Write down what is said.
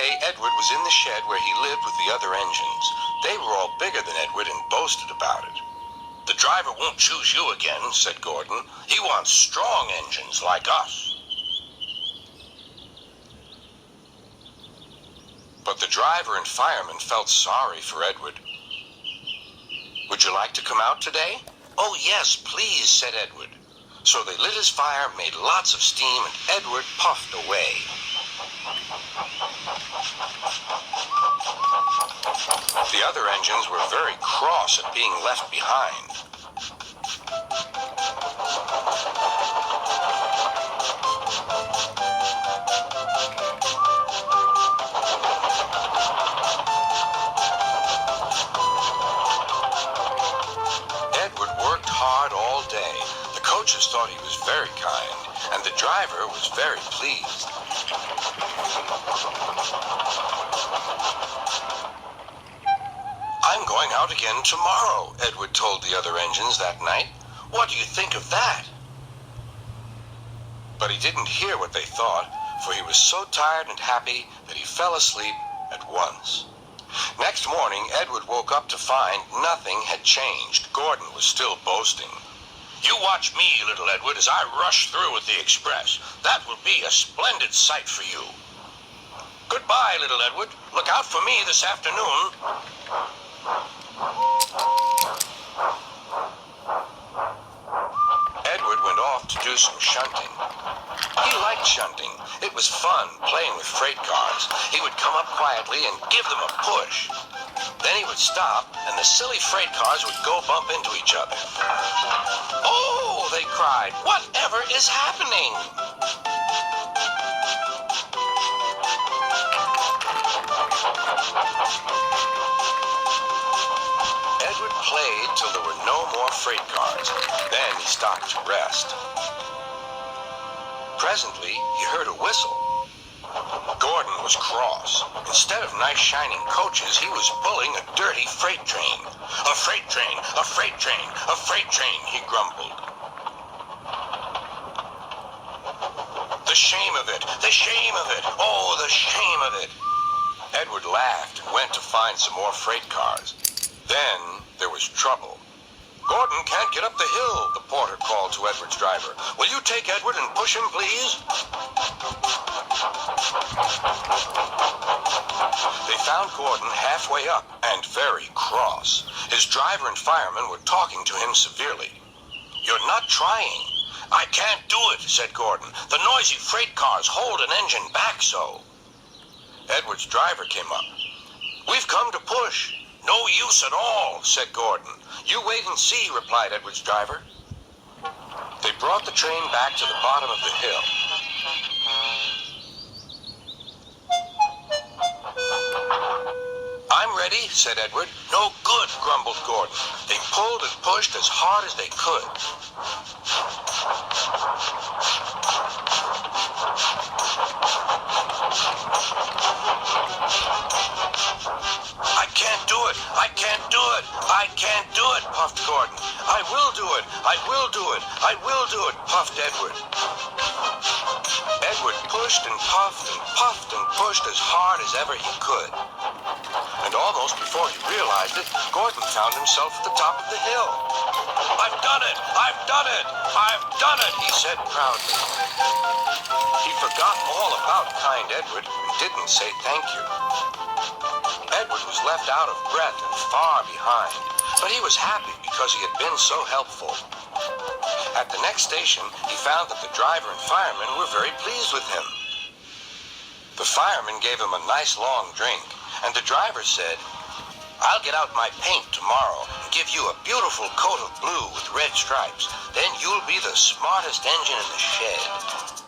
day, Edward was in the shed where he lived with the other engines. They were all bigger than Edward and boasted about it. "The driver won't choose you again," said Gordon. "He wants strong engines like us." But the driver and fireman felt sorry for Edward. "Would you like to come out today?" "Oh, yes, please," said Edward. So they lit his fire, made lots of steam, and Edward puffed away. The other engines were very cross at being left behind. Edward worked hard all day. The coaches thought he was very kind, and the driver was very pleased. "I'm going out again tomorrow," Edward told the other engines that night. "What do you think of that?" But he didn't hear what they thought, for he was so tired and happy that he fell asleep at once. Next morning, Edward woke up to find nothing had changed. Gordon was still boasting. "You watch me, little Edward, as I rush through with the express. That will be a splendid sight for you. Goodbye, little Edward. Look out for me this afternoon." Edward went off to do some shunting. He liked shunting. It was fun playing with freight cars. He would come up quietly and give them a push. Then he would stop, and the silly freight cars would go bump into each other. "Oh!" they cried. "Whatever is happening?" Edward played till there were no more freight cars. Then he stopped to rest. Presently, he heard a whistle. Gordon was cross. Instead of nice shining coaches, he was pulling a dirty freight train. "A freight train, a freight train, a freight train," he grumbled. "The shame of it, the shame of it, oh, the shame of it." Edward laughed and went to find some more freight cars. Then there was trouble. "Gordon can't get up the hill," the porter called to Edward's driver. "Will you take Edward and push him, please?" They found Gordon halfway up and very cross. His driver and fireman were talking to him severely. "You're not trying." "I can't do it," said Gordon. "The noisy freight cars hold an engine back so." Edward's driver came up. "We've come to push." "No use at all," said Gordon. "You wait and see," replied Edward's driver. They brought the train back to the bottom of the hill. "I'm ready," said Edward. "No good," grumbled Gordon. They pulled and pushed as hard as they could. "I can't do it! I can't do it! I can't do it!" puffed Gordon. "I will do it! I will do it! I will do it!" puffed Edward. Edward pushed and puffed and pushed as hard as ever he could. And almost before he realized it, Gordon found himself at the top of the hill. "I've done it! I've done it! I've done it!" he said proudly. He forgot all about kind Edward and didn't say thank you. Edward was left out of breath and far behind, but he was happy because he had been so helpful. At the next station, he found that the driver and fireman were very pleased with him. The fireman gave him a nice long drink, and the driver said, "I'll get out my paint tomorrow and give you a beautiful coat of blue with red stripes. Then you'll be the smartest engine in the shed."